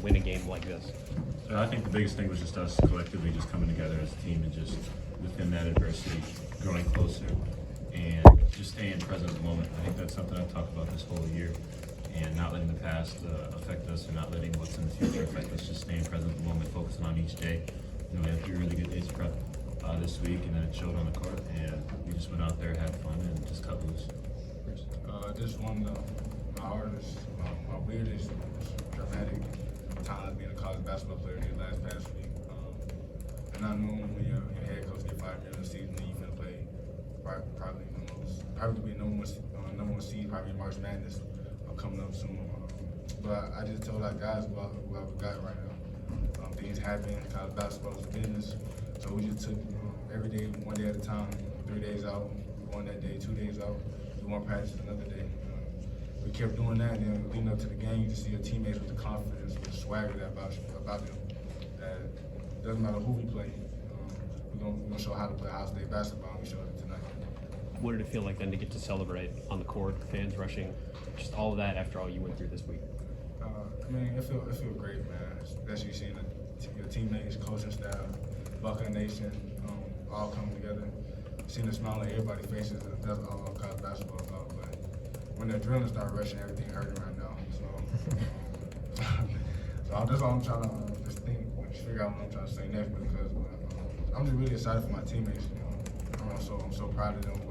win a game like this? I think the biggest thing was just us collectively just coming together as a team and just within that adversity growing closer and just staying present in the moment. I think that's something I've talked about this whole year, and not letting the past affect us, or not letting what's in the future affect us. Just staying present in the moment, focusing on each day. We had 3 really good days of prep this week, and then it showed on the court. And we just went out there, had fun, and just cut loose. This one of my hardest, my weirdest, dramatic times being a college basketball player this past week. And I know when your head coach get fired during the season, and you're gonna play probably to be number one seed, probably in March Madness coming up soon. But I just told our guys what we got right now. Things happen. College basketball is a business, so we just took every day, one day at a time. 3 days out, we won that day. 2 days out, we won practice another day. We kept doing that, and then leading up to the game, you just see your teammates with the confidence, with the swagger about them. That doesn't matter who we play. We're gonna show how to play Ohio State basketball, and we showed it tonight. What did it feel like then to get to celebrate on the court, fans rushing, just all of that after all you went through this week? It feel great, man. Especially seeing your teammates, coaching staff, Buckeye Nation, all coming together. Seeing the smile on everybody's faces, that's all college basketball is about. But when the adrenaline start rushing, everything hurting right now. So that's all I'm trying to just figure out what I'm trying to say next, because I'm just really excited for my teammates. I'm so proud of them.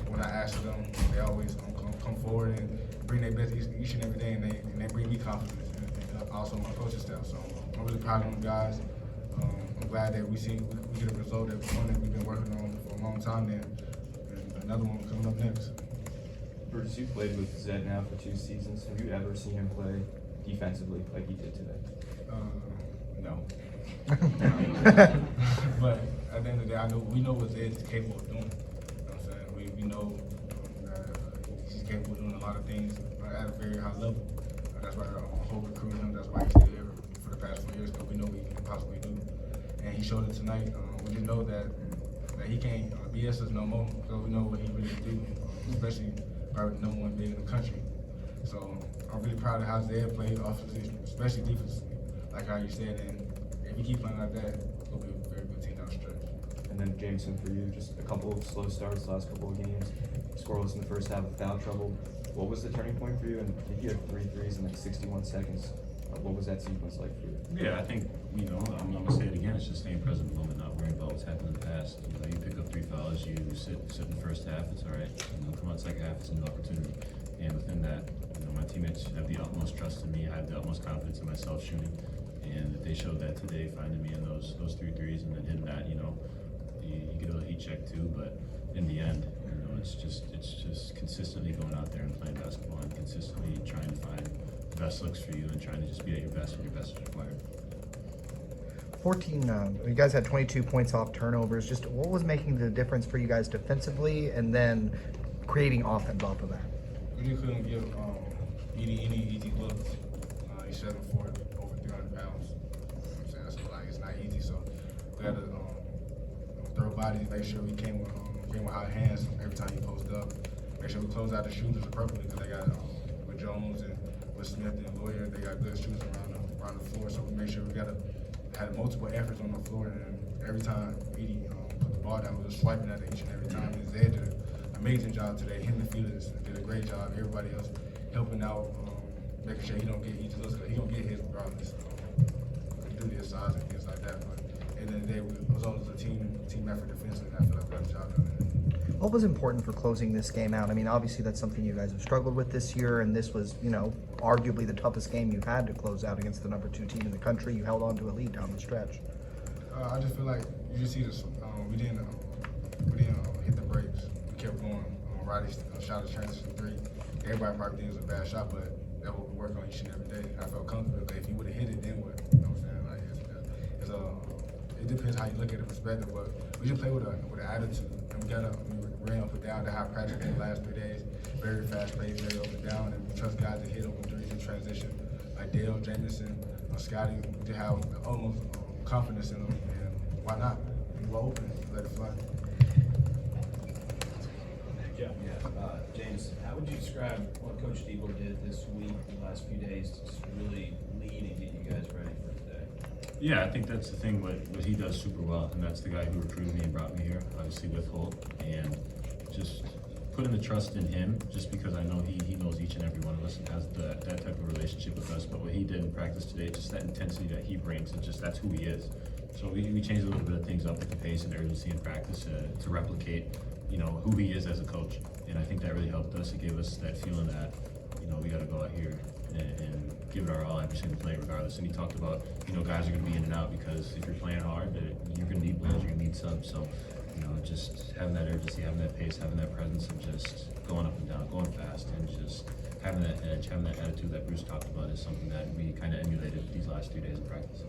When I ask them, they always come forward and bring their best each and every day, and they bring me confidence, and also my coaching staff. So I'm really proud of them guys. I'm glad that we get a result that we've been working on for a long time now, and another one coming up next. Bruce, you played with Zed now for 2 seasons. Have you ever seen him play defensively like he did today? No. But at the end of the day, we know what Zed is capable of doing. You know what I'm saying? We know he's capable of doing a lot of things at a very high level. That's why our whole recruiting him. That's why he's still here for the past 4 years, because we know what he can possibly do. And he showed it tonight. We just know that he can't BS us no more, because we know what he really can do, especially probably the #1 big in the country. So I'm really proud of how Zed played offensively, especially defensively, like how you said. And if he keep playing like that, it'll be a very good team down the stretch. And then Jamison, for you, just a couple of slow starts the last couple of games, scoreless in the first half with foul trouble. What was the turning point for you? And you had 3 threes in like 61 seconds. What was that sequence like for you? Yeah, I think, I'm gonna say it again, it's just staying present in the moment, not worrying about what's happened in the past. You pick up 3 fouls, you sit in the first half, it's all right. Come out second half, it's a new opportunity. And within that, my teammates have the utmost trust in me. I have the utmost confidence in myself shooting. And they showed that today, finding me in those 3 threes, and then hitting that, you get a little heat check too, but in the end, it's just consistently going out there and playing basketball, and consistently trying to find the best looks for you, and trying to just be at your best when your best is required. 14, you guys had 22 points off turnovers. Just what was making the difference for you guys defensively, and then creating offense off of that? We just couldn't give any easy looks. He's 7'4", over 300 pounds. So it's not easy. So we had to throw bodies, make sure we came with high hands every time he posted up. Make sure we close out the shooters appropriately, because they got with Jones and with Smith and Lawyer, they got good shooters around the floor. So we made sure we had multiple efforts on the floor, and every time Edie put the ball down, we were swiping at it each and every time. And Zed did an amazing job today. Him and the fielders did a great job. Everybody else helping out, making sure he don't get easy looks, because he don't get his regardless. Due to his size and things like that. But at the end of the day, it was always a team effort defensively, and I feel like we got the job done. What was important for closing this game out? I mean, obviously that's something you guys have struggled with this year, and this was, arguably the toughest game you had to close out against the #2 team in the country. You held on to a lead down the stretch. I just feel like you just see this. We didn't hit the brakes. We kept going. Roddy shot a transition 3. Everybody probably thinks it was a bad shot, but that's what we work on each and every day. I felt comfortable. If he would have hit it, then what? You know what I'm saying? Like it depends how you look at the perspective, but we just play with an attitude, and we ran up and down the high pressure in the last 3 days. Very fast pace, very up and down, and we trust guys to hit open threes in transition, like Dale, Jamison, Scotty, to have almost confidence in them, and why not? We were open, let it fly. Jeff, James, how would you describe what Coach Diebler did this week, the last few days, to just really lead and get you guys ready for today? Yeah, I think that's the thing, what he does super well, and that's the guy who recruited me and brought me here, obviously with Holt, and just putting the trust in him, just because I know he knows each and every one of us and has that type of relationship with us. But what he did in practice today, just that intensity that he brings, and just that's who he is. So we changed a little bit of things up with the pace and urgency in practice to replicate, who he is as a coach. And I think that really helped us. It gave us that feeling that, we got to go out here and give it our all every single play regardless. And he talked about, guys are going to be in and out because if you're playing hard, you're going to need balls, you're going to need subs. So, just having that urgency, having that pace, having that presence, and just going up and down, going fast, and just having that edge, having that attitude that Bruce talked about is something that we kind of emulated these last 2 days of practice.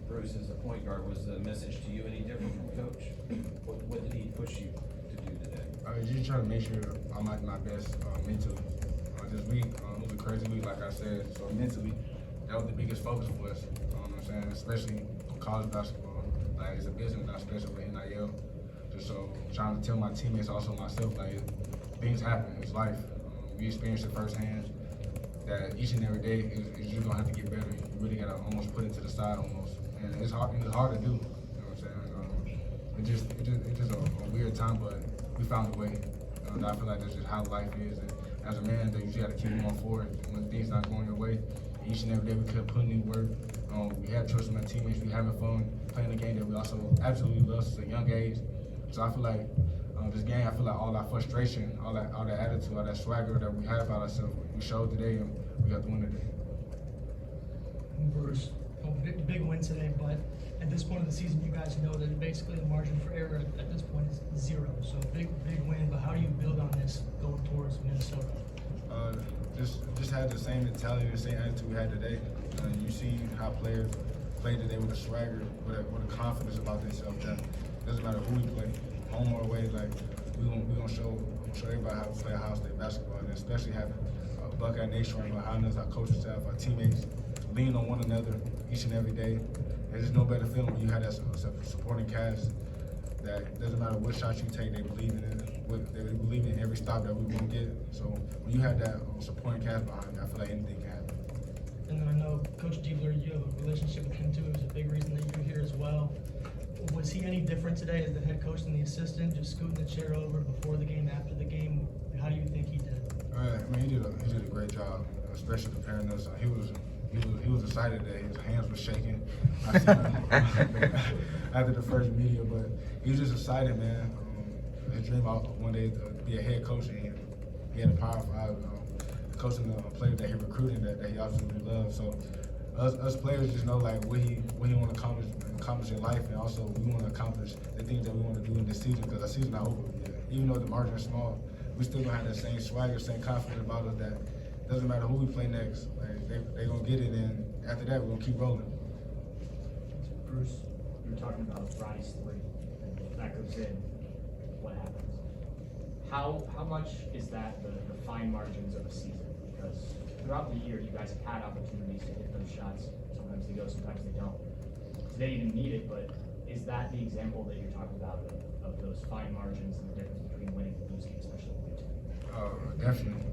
Bruce, as a point guard, was the message to you any different from Coach? What did he push you to do today? Just trying to make sure I'm at my best mentally. This week, it was a crazy week, like I said. So mentally, that was the biggest focus for us. You know what I'm saying? Especially college basketball. Like, it's a business, not especially with NIL. Just so trying to tell my teammates, also myself, like, things happen. It's life. We experienced it firsthand. That each and every day is you're gonna have to get better. You really gotta almost put it to the side almost, and it's hard to do. You know what I'm saying? It's just a weird time, but we found a way. I feel like that's just how life is. And as a man, that you just gotta keep going forward. When things not going your way, each and every day we kept putting in work. We had trust in my teammates. We having fun playing the game that we also absolutely love since a young age. So I feel like this game, I feel like all that frustration, all that attitude, all that swagger that we have about ourselves, we showed today, and we got the win today. Bruce, big win today, but at this point of the season, you guys know that basically the margin for error at this point is 0. So big win, but how do you build on this going towards Minnesota? Just had the same mentality, the same attitude we had today. You see how players played today with a swagger, with a confidence about themselves. That doesn't matter who we play, home or away. Like we gonna show everybody how to play Ohio State basketball, and especially having Buckeye Nation right behind us, our coaching staff, our teammates, lean on one another each and every day. There's just no better feeling when you have that supporting cast that doesn't matter what shot you take, they believe in it. They believe in every stop that we won't get. So when you have that supporting cast behind you, I feel like anything can happen. And then I know Coach Diebler, you have a relationship with him too. It was a big reason that you're here as well. Was he any different today as the head coach than the assistant, just scooting the chair over before the game, after the game? How do you think he did? He did a great job, especially preparing us. He was excited that his hands were shaking. I seen him after the first media, but he was just excited, man. His dream out one day to be a head coach, and he had a power for coaching the players that he recruited that he absolutely loved. So us players just know like what he want to accomplish in life, and also we want to accomplish the things that we want to do in this season, because our season not over yet. Even though the margin is small, we still gonna have that same swagger, same confidence about us that doesn't matter who we play next. Like, they gonna get it, and after that we're gonna keep rolling. Bruce, you were talking about Fridays 3, and if that goes in, what happens? How much is that the fine margins of a season? Because throughout the year, you guys have had opportunities to hit those shots. Sometimes they go, sometimes they don't. Today you didn't need it, but is that the example that you're talking about of those fine margins and the difference between winning and losing, especially with your team? Definitely.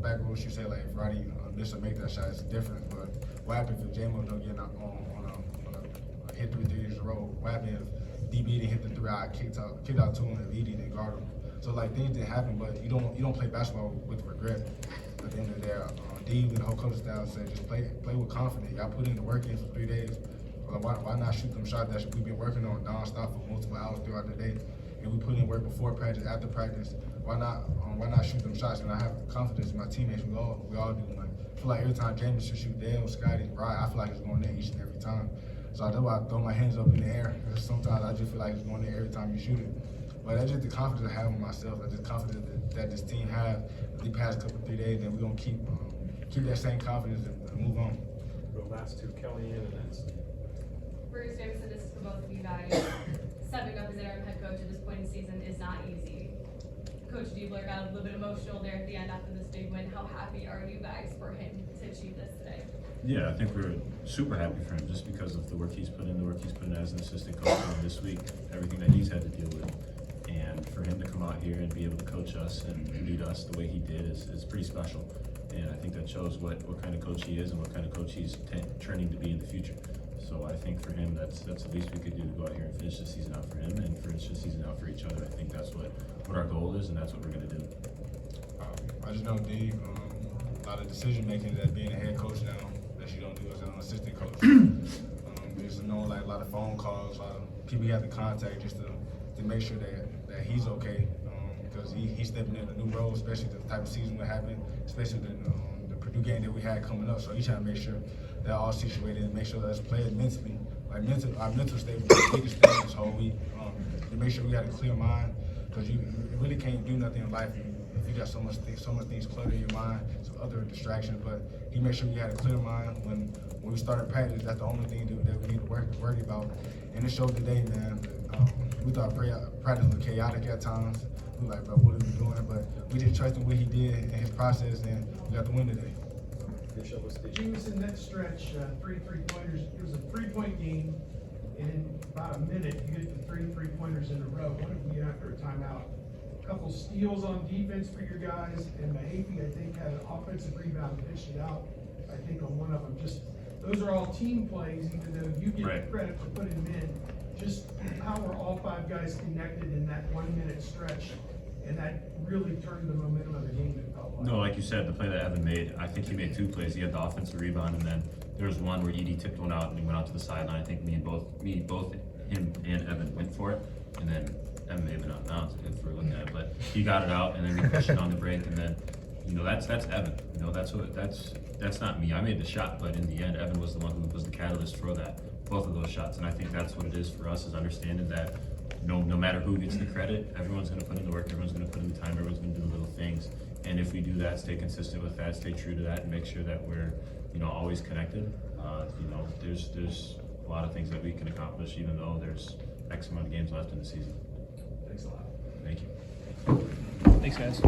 Back when you say like Friday, this will make that shot, it's different. But what happens if J-Mo don't get on a hit 3 threes in a row? What happens if DB didn't hit the 3, I kicked out 2 and Edie didn't guard him? So like things didn't happen, but you don't play basketball with regret. At the end of the day, D and the whole coaching staff said just play with confidence. Y'all put in the work in for 3 days. Why not shoot them shots that we've been working on nonstop for multiple hours throughout the day? And we put in work before practice, after practice. Why not shoot them shots? And I have confidence in my teammates. We all do. Like, I feel like every time Jamison shoot Dale, Scotty, Brian, I feel like it's going in each and every time. So that's why I throw my hands up in the air. Because sometimes I just feel like it's going in every time you shoot it. But that's just the confidence I have in myself. That's just confidence that this team has the past 3 days. And we're gonna keep that same confidence and move on. Go last to Kelly and then Steve. Bruce, Jamison, this is for both of you guys. Stepping up as interim head coach at this point in the season is not easy. Coach Diebler got a little bit emotional there at the end after this big win. How happy are you guys for him to achieve this today? Yeah, I think we're super happy for him just because of the work he's put in, as an assistant coach this week, everything that he's had to deal with. And for him to come out here and be able to coach us and lead us the way he did is pretty special. And I think that shows what kind of coach he is and what kind of coach he's trending to be in the future. So I think for him, that's the least we could do to go out here and finish the season out for him and finish the season out for each other. I think that's what our goal is, and that's what we're going to do. I just know, D, a lot of decision making that being a head coach now that you don't do as an assistant coach. There's like a lot of phone calls, a lot of people you have to contact just to make sure that he's okay, because he's stepping in a new role, especially the type of season that happened, especially the Purdue game that we had coming up. So he's trying to make sure they're all situated and make sure that as players mentally, our mental state was the biggest thing this whole week. To make sure we had a clear mind, because you really can't do nothing in life if you got so much things cluttered in your mind, some other distractions. But he made sure we had a clear mind when we started practice. That's the only thing that we need to worry about. And it showed today, man. We thought practice was chaotic at times. We were like, bro, what are we doing? But we just trusted what he did and his process, and we got the win today. Jamison, that stretch, 3 3-pointers, it was a 3-point game. In about a minute, you get the 3 3-pointers in a row. One of you after a timeout. A couple steals on defense for your guys, and Mahaffey, I think, had an offensive rebound and dished it out. I think on one of them. Just those are all team plays, even though you get credit for putting them in. Just how were all 5 guys connected in that 1 minute stretch? And that really turned the momentum of the game, it felt like. No, like you said, the play that Evan made, I think he made 2 plays. He had the offensive rebound, and then there was one where Edie tipped one out and he went out to the sideline. I think both him and Evan went for it, and then Evan may have been out of bounds if we're looking at it, but he got it out, and then we pushed it on the break, and then that's Evan. That's not me. I made the shot, but in the end, Evan was the one who was the catalyst for both of those shots, and I think that's what it is for us, is understanding that no matter who gets the credit, everyone's going to put in the work, everyone's going to put in the time, everyone's going to do the little things. And if we do that, stay consistent with that, stay true to that, and make sure that we're, always connected. There's a lot of things that we can accomplish, even though there's X amount of games left in the season. Thanks a lot. Thank you. Thanks, guys.